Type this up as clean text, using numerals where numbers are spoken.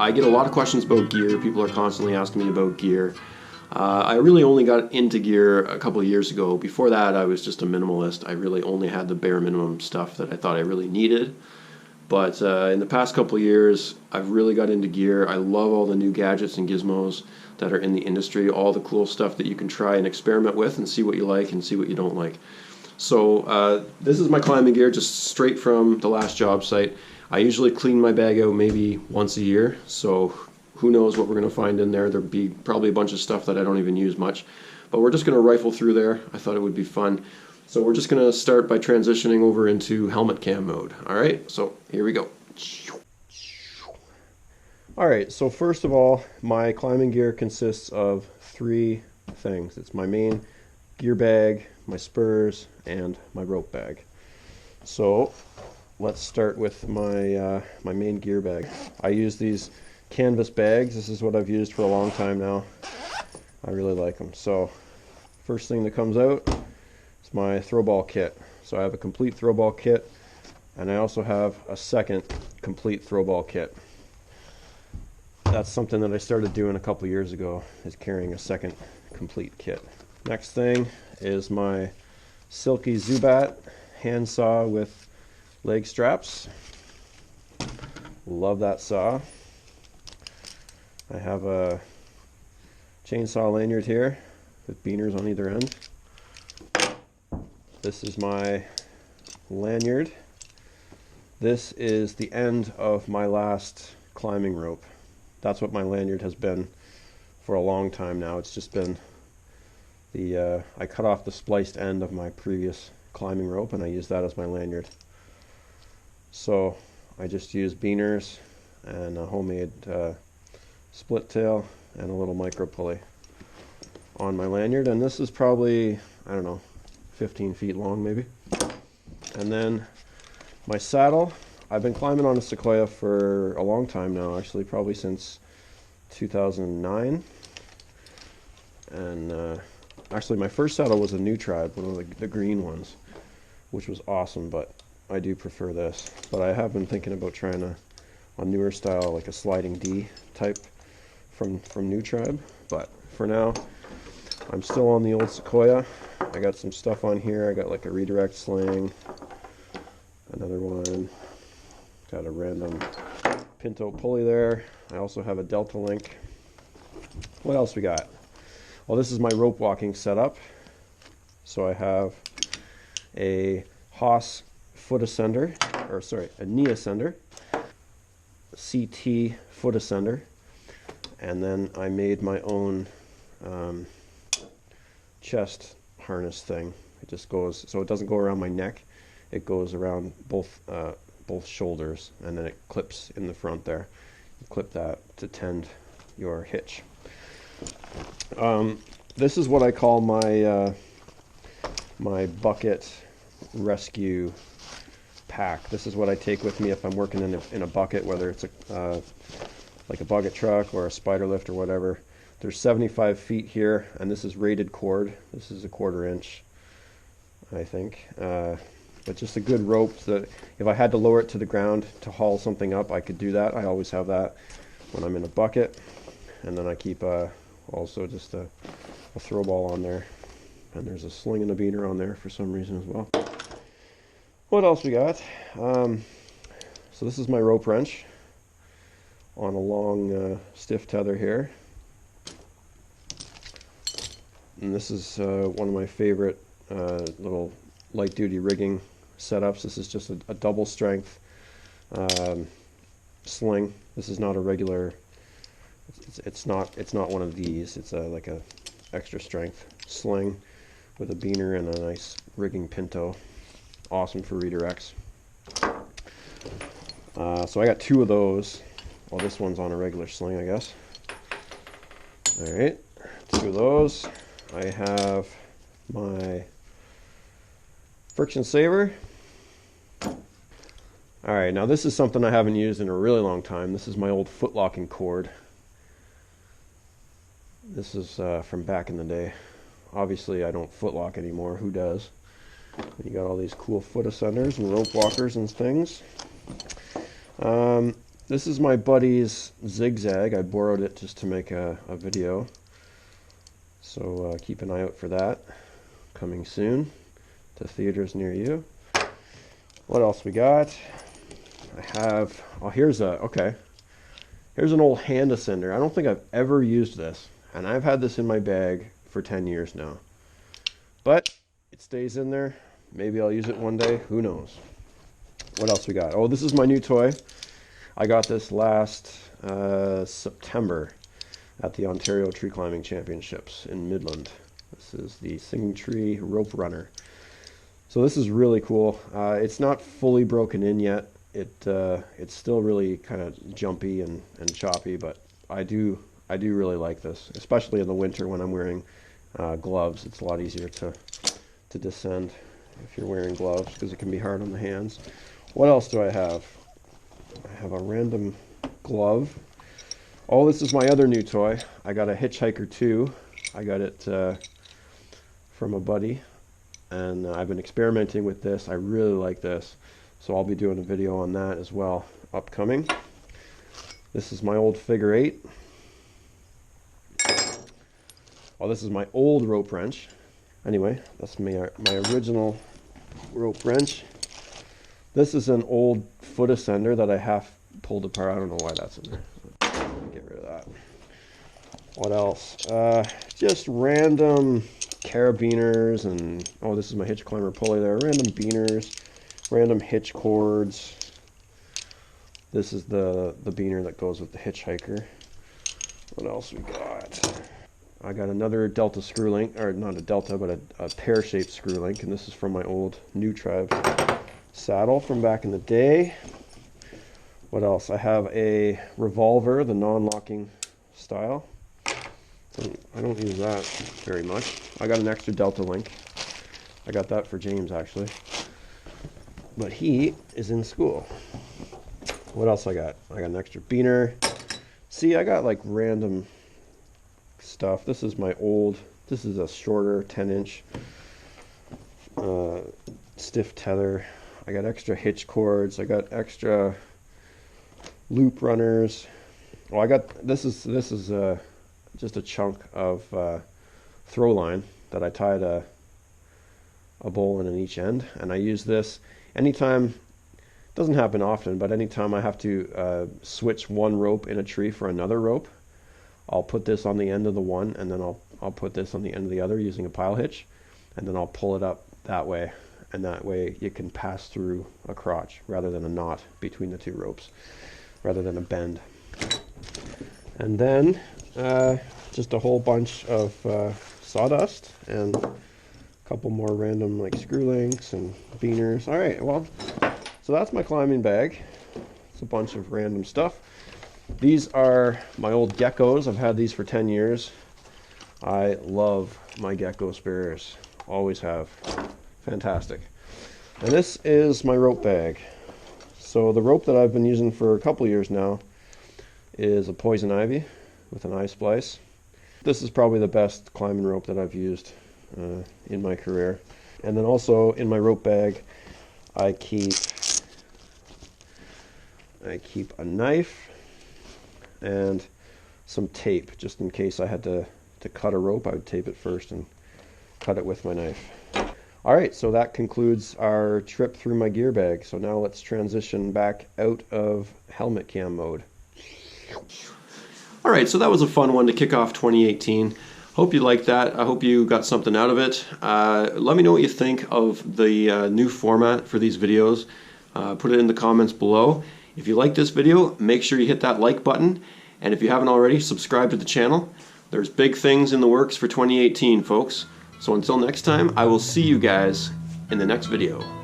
I get a lot of questions about gear. People are constantly asking me about gear. I really only got into gear a couple of years ago. Before that, I was just a minimalist. I really only had the bare minimum stuff that I thought I really needed. But in the past couple of years, I've really got into gear. I love all the new gadgets and gizmos that are in the industry, all the cool stuff that you can try and experiment with and see what you like and see what you don't like. So this is my climbing gear, just straight from the last job site. I usually clean my bag out maybe once a year, so who knows what we're going to find in there. There'll be probably a bunch of stuff that I don't even use much. But we're just going to rifle through there. I thought it would be fun. So we're just going to start by transitioning over into helmet cam mode. All right, so here we go. All right, so first of all, my climbing gear consists of three things. It's my main gear bag, my spurs, and my rope bag. So let's start with my my main gear bag. I use these canvas bags. This is what I've used for a long time now. I really like them. So first thing that comes out is my throwball kit. So I have a complete throwball kit, and I also have a second complete throwball kit. That's something that I started doing a couple years ago, is carrying a second complete kit. Next thing is my Silky Zubat handsaw with leg straps. Love that saw. I have a chainsaw lanyard here with beaners on either end. This is my lanyard. This is the end of my last climbing rope. That's what my lanyard has been for a long time now. It's just been the I cut off the spliced end of my previous climbing rope and I use that as my lanyard. So I just use beaners and a homemade split tail and a little micro pulley on my lanyard, and this is probably, I don't know, 15 feet long maybe. And then my saddle, I've been climbing on a Sequoia for a long time now, actually probably since 2009. And actually my first saddle was a New Tribe, one of the green ones, which was awesome, but I do prefer this. But I have been thinking about trying a newer style, like a sliding D type from New Tribe. But for now, I'm still on the old Sequoia. I got some stuff on here. I got like a redirect sling, another one, got a random Pinto pulley there. I also have a Delta Link. What else we got? Well, this is my rope walking setup. So I have a Haas foot ascender, or sorry, a knee ascender, CT foot ascender, and then I made my own chest harness thing. It just goes, so it doesn't go around my neck, it goes around both shoulders, and then it clips in the front there. You clip that to tend your hitch. This is what I call my my bucket rescue pack. This is what I take with me if I'm working in a bucket, whether it's like a bucket truck or a spider lift or whatever. There's 75 feet here, and this is rated cord. This is a 1/4 inch, I think. But just a good rope that if I had to lower it to the ground to haul something up, I could do that. I always have that when I'm in a bucket. And then I keep also just a throw ball on there. And there's a sling and a beater on there for some reason as well. What else we got? So this is my rope wrench on a long stiff tether here. And this is one of my favorite little light duty rigging setups. This is just a double strength sling. This is not a regular, it's not one of these. It's like a extra strength sling with a beaner and a nice rigging Pinto. Awesome for redirects. So I got 2 of those. Well, this one's on a regular sling, I guess. Alright, 2 of those. I have my friction saver. Alright, now this is something I haven't used in a really long time. This is my old foot locking cord. This is from back in the day. Obviously I don't foot lock anymore. Who does? And you got all these cool foot ascenders and rope walkers and things. This is my buddy's Zigzag. I borrowed it just to make a video. So keep an eye out for that. Coming soon to theaters near you. What else we got? I have, oh, here's an old hand ascender. I don't think I've ever used this, and I've had this in my bag for 10 years now. But it stays in there. Maybe I'll use it one day. Who knows? What else we got? Oh, this is my new toy. I got this last September at the Ontario Tree Climbing Championships in Midland. This is the Singing Tree Rope Runner. So this is really cool. It's not fully broken in yet. It's still really kind of jumpy and choppy, but I do really like this, especially in the winter when I'm wearing gloves. It's a lot easier to descend if you're wearing gloves because it can be hard on the hands. What else do I have? I have a random glove. Oh, this is my other new toy. I got a Hitchhiker 2. I got it from a buddy, and I've been experimenting with this. I really like this, so I'll be doing a video on that as well upcoming. This is my old figure 8. Oh, this is my old rope wrench. Anyway, that's my original rope wrench. This is an old foot ascender that I half pulled apart. I don't know why that's in there. Get rid of that. What else? Just random carabiners and, oh, this is my hitch climber pulley there. Random beaners, random hitch cords. This is the beaner that goes with the Hitchhiker. What else we got? I got another Delta screw link, or not a Delta, but a pear-shaped screw link, and this is from my old New Tribe saddle from back in the day. What else? I have a revolver, the non-locking style. I don't use that very much. I got an extra Delta link. I got that for James, actually. But he is in school. What else I got? I got an extra beaner. See, I got like random stuff. This is my old, this is a shorter 10-inch stiff tether. I got extra hitch cords. I got extra loop runners. Oh, I got, this is just a chunk of throw line that I tied a bowl in each end, and I use this anytime. It doesn't happen often, but anytime I have to switch one rope in a tree for another rope, I'll put this on the end of the one, and then I'll put this on the end of the other using a pile hitch, and then I'll pull it up that way, and that way you can pass through a crotch rather than a knot between the two ropes, rather than a bend. And then just a whole bunch of sawdust and a couple more random like screw links and beaners. All right, well, so that's my climbing bag. It's a bunch of random stuff. These are my old geckos. I've had these for 10 years. I love my gecko spears. Always have. Fantastic. And this is my rope bag. So the rope that I've been using for a couple years now is a Poison Ivy with an eye splice. This is probably the best climbing rope that I've used in my career. And then also in my rope bag, I keep a knife and some tape, just in case I had to cut a rope. I would tape it first and cut it with my knife. All right, so that concludes our trip through my gear bag. So now let's transition back out of helmet cam mode. All right, so that was a fun one to kick off 2018. Hope you liked that. I hope you got something out of it. Let me know what you think of the new format for these videos. Put it in the comments below. If you like this video, make sure you hit that like button. And if you haven't already, subscribe to the channel. There's big things in the works for 2018, folks. So until next time, I will see you guys in the next video.